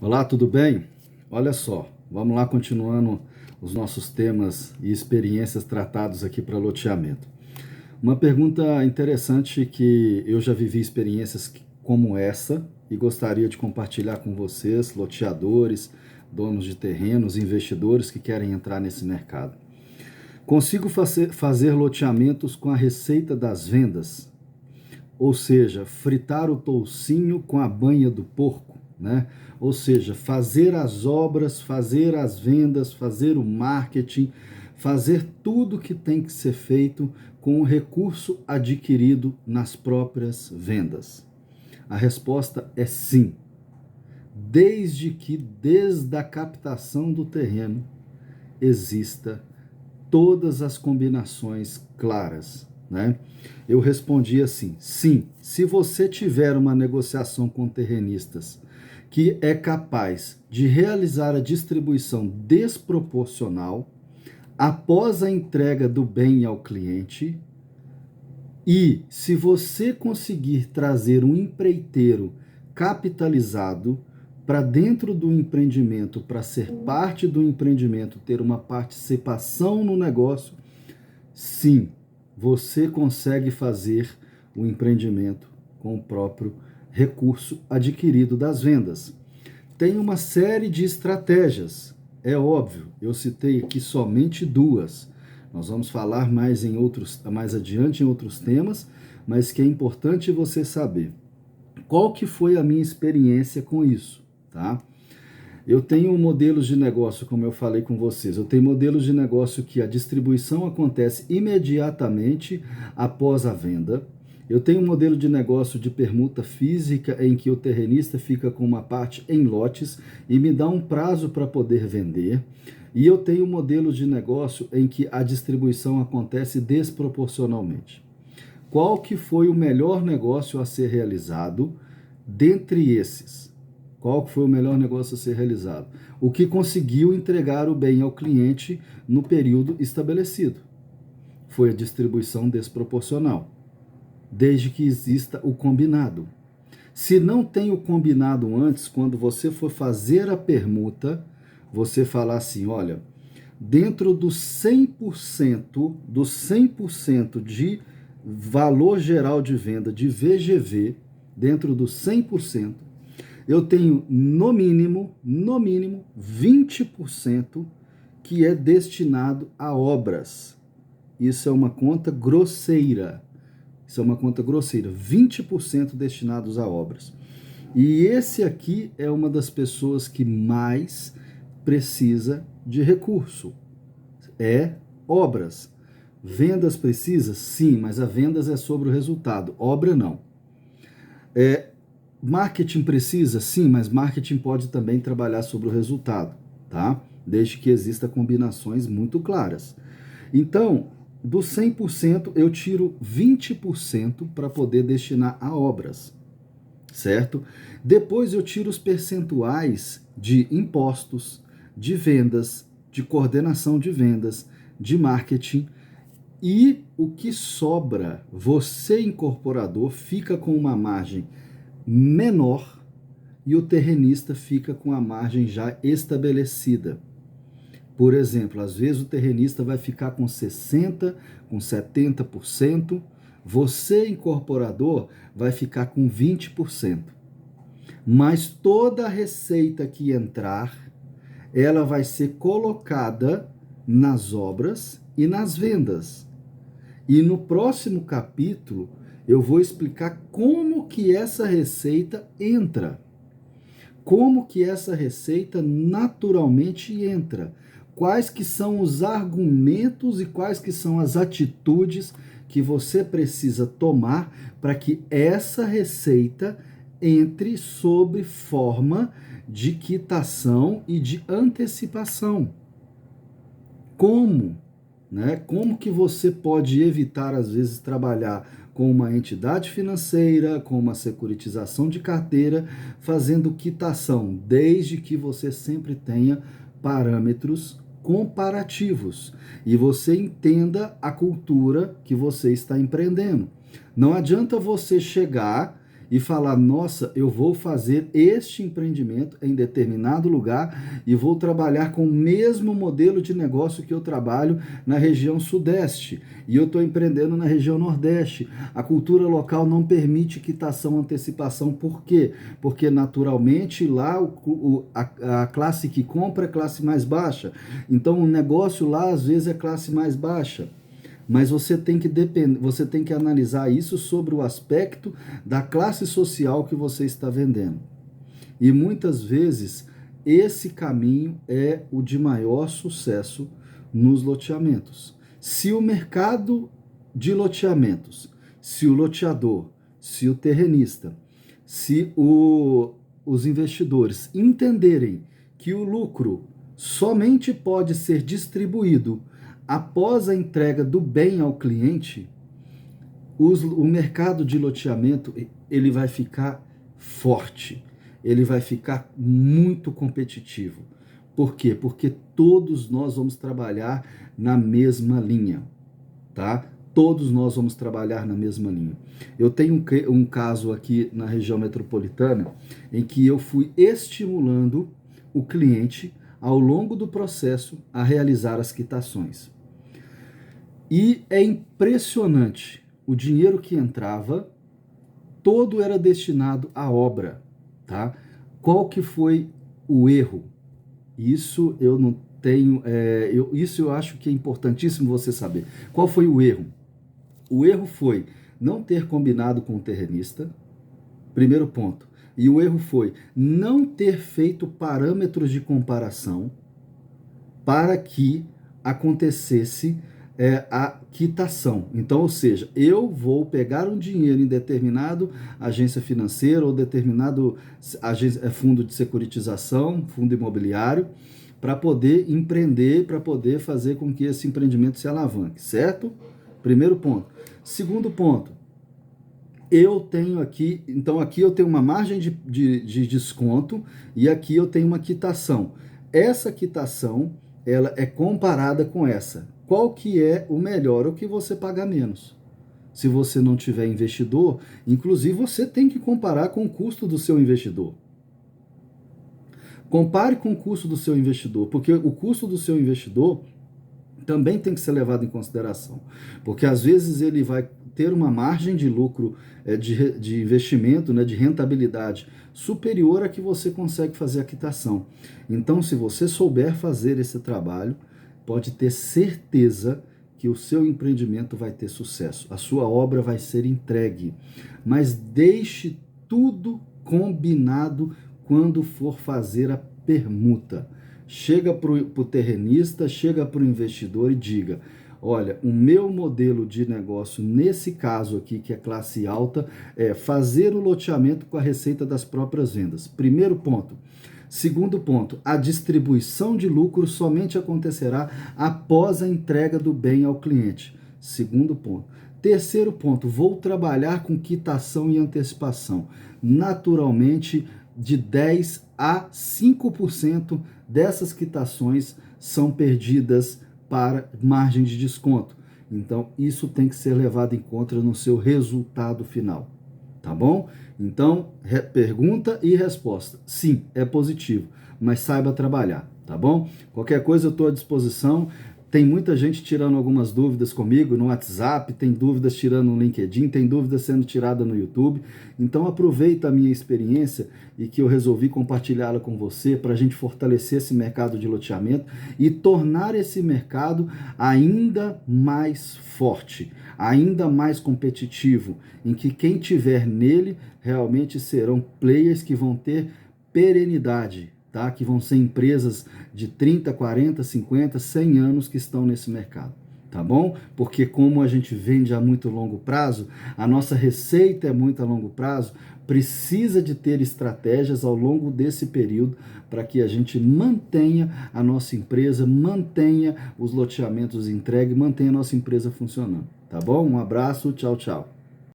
Olá, tudo bem? Olha só, vamos lá continuando os nossos temas e experiências tratados aqui para loteamento. Uma pergunta interessante que eu já vivi experiências como essa e gostaria de compartilhar com vocês, loteadores, donos de terrenos, investidores que querem entrar nesse mercado. Consigo fazer loteamentos com a receita das vendas? Ou seja, fritar o toucinho com a banha do porco, né? Ou seja, fazer as obras, fazer as vendas, fazer o marketing, fazer tudo que tem que ser feito com o recurso adquirido nas próprias vendas. A resposta é sim, desde a captação do terreno exista todas as combinações claras, né? Eu respondi assim: sim, se você tiver uma negociação com terrenistas que é capaz de realizar a distribuição desproporcional após a entrega do bem ao cliente, e se você conseguir trazer um empreiteiro capitalizado para dentro do empreendimento, para ser parte do empreendimento, ter uma participação no negócio, sim, você consegue fazer o empreendimento com o próprio recurso adquirido das vendas. Tem uma série de estratégias, é óbvio, eu citei aqui somente duas. Nós vamos falar mais adiante em outros temas, mas que é importante você saber. Qual que foi a minha experiência com isso, tá? Eu tenho modelos de negócio, como eu falei com vocês, eu tenho modelos de negócio que a distribuição acontece imediatamente após a venda. Eu tenho um modelo de negócio de permuta física em que o terrenista fica com uma parte em lotes e me dá um prazo para poder vender. E eu tenho um modelo de negócio em que a distribuição acontece desproporcionalmente. Qual que foi o melhor negócio a ser realizado dentre esses? Qual foi o melhor negócio a ser realizado? O que conseguiu entregar o bem ao cliente no período estabelecido. Foi a distribuição desproporcional, desde que exista o combinado. Se não tem o combinado antes, quando você for fazer a permuta, você falar assim, olha, dentro dos 100% de valor geral de venda de VGV, dentro dos 100%, eu tenho no mínimo 20% que é destinado a obras. Isso é uma conta grosseira. 20% destinados a obras. E esse aqui é uma das pessoas que mais precisa de recurso. É obras. Vendas precisa? Sim, mas a vendas é sobre o resultado. Obra não. Marketing precisa? Sim, mas marketing pode também trabalhar sobre o resultado, tá? Desde que exista combinações muito claras. Então, dos 100%, eu tiro 20% para poder destinar a obras, certo? Depois eu tiro os percentuais de impostos, de vendas, de coordenação de vendas, de marketing, e o que sobra, você incorporador fica com uma margem menor e o terrenista fica com a margem já estabelecida. Por exemplo, às vezes o terrenista vai ficar com 60%, com 70%, você, incorporador, vai ficar com 20%. Mas toda a receita que entrar, ela vai ser colocada nas obras e nas vendas. E no próximo capítulo, eu vou explicar como que essa receita entra. Como que essa receita naturalmente entra. Quais que são os argumentos e quais que são as atitudes que você precisa tomar para que essa receita entre sob forma de quitação e de antecipação. Como? Né? Como que você pode evitar, às vezes, trabalhar com uma entidade financeira, com uma securitização de carteira, fazendo quitação, desde que você sempre tenha parâmetros comparativos e você entenda a cultura que você está empreendendo. Não adianta você chegar e falar, nossa, eu vou fazer este empreendimento em determinado lugar e vou trabalhar com o mesmo modelo de negócio que eu trabalho na região sudeste e eu estou empreendendo na região nordeste. A cultura local não permite quitação, antecipação. Por quê? Porque naturalmente lá a classe que compra é a classe mais baixa. Então o negócio lá às vezes é classe mais baixa. Mas você tem que analisar isso sobre o aspecto da classe social que você está vendendo. E muitas vezes esse caminho é o de maior sucesso nos loteamentos. Se o mercado de loteamentos, se o loteador, se o terrenista, se os investidores entenderem que o lucro somente pode ser distribuído após a entrega do bem ao cliente, o mercado de loteamento ele vai ficar forte, ele vai ficar muito competitivo. Por quê? Porque todos nós vamos trabalhar na mesma linha, tá? Todos nós vamos trabalhar na mesma linha. Eu tenho um caso aqui na região metropolitana em que eu fui estimulando o cliente ao longo do processo a realizar as quitações. E é impressionante, o dinheiro que entrava, todo era destinado à obra, tá? Qual que foi o erro? Isso eu não tenho, isso eu acho que é importantíssimo você saber. Qual foi o erro? O erro foi não ter combinado com o terrenista, primeiro ponto. E o erro foi não ter feito parâmetros de comparação para que acontecesse a quitação. Então, ou seja, eu vou pegar um dinheiro em determinado agência financeira ou determinado fundo de securitização, fundo imobiliário, para poder empreender, para poder fazer com que esse empreendimento se alavanque, certo? Primeiro ponto. Segundo ponto, eu tenho aqui, então aqui eu tenho uma margem de desconto e aqui eu tenho uma quitação. Essa quitação, ela é comparada com essa. Qual que é o melhor? O que você paga menos. Se você não tiver investidor, inclusive você tem que comparar com o custo do seu investidor. Compare com o custo do seu investidor, porque o custo do seu investidor também tem que ser levado em consideração. Porque às vezes ele vai ter uma margem de lucro, de investimento, de rentabilidade superior a que você consegue fazer a quitação. Então, se você souber fazer esse trabalho, pode ter certeza que o seu empreendimento vai ter sucesso. A sua obra vai ser entregue. Mas deixe tudo combinado quando for fazer a permuta. Chega para o terrenista, chega para o investidor e diga: olha, o meu modelo de negócio, nesse caso aqui, que é classe alta, é fazer o loteamento com a receita das próprias vendas. Primeiro ponto. Segundo ponto, a distribuição de lucro somente acontecerá após a entrega do bem ao cliente. Segundo ponto. Terceiro ponto, vou trabalhar com quitação e antecipação. Naturalmente, de 10 a 5% dessas quitações são perdidas para margem de desconto. Então, isso tem que ser levado em conta no seu resultado final, tá bom? Então, pergunta e resposta. Sim, é positivo, mas saiba trabalhar, tá bom? Qualquer coisa eu estou à disposição. Tem muita gente tirando algumas dúvidas comigo no WhatsApp, tem dúvidas tirando no LinkedIn, tem dúvidas sendo tirada no YouTube. Então aproveita a minha experiência e que eu resolvi compartilhá-la com você para a gente fortalecer esse mercado de loteamento e tornar esse mercado ainda mais forte, ainda mais competitivo, em que quem tiver nele realmente serão players que vão ter perenidade, tá? Que vão ser empresas de 30, 40, 50, 100 anos que estão nesse mercado, tá bom? Porque como a gente vende a muito longo prazo, a nossa receita é muito a longo prazo, precisa de ter estratégias ao longo desse período para que a gente mantenha a nossa empresa, mantenha os loteamentos entregues, mantenha a nossa empresa funcionando, tá bom? Um abraço, tchau, tchau.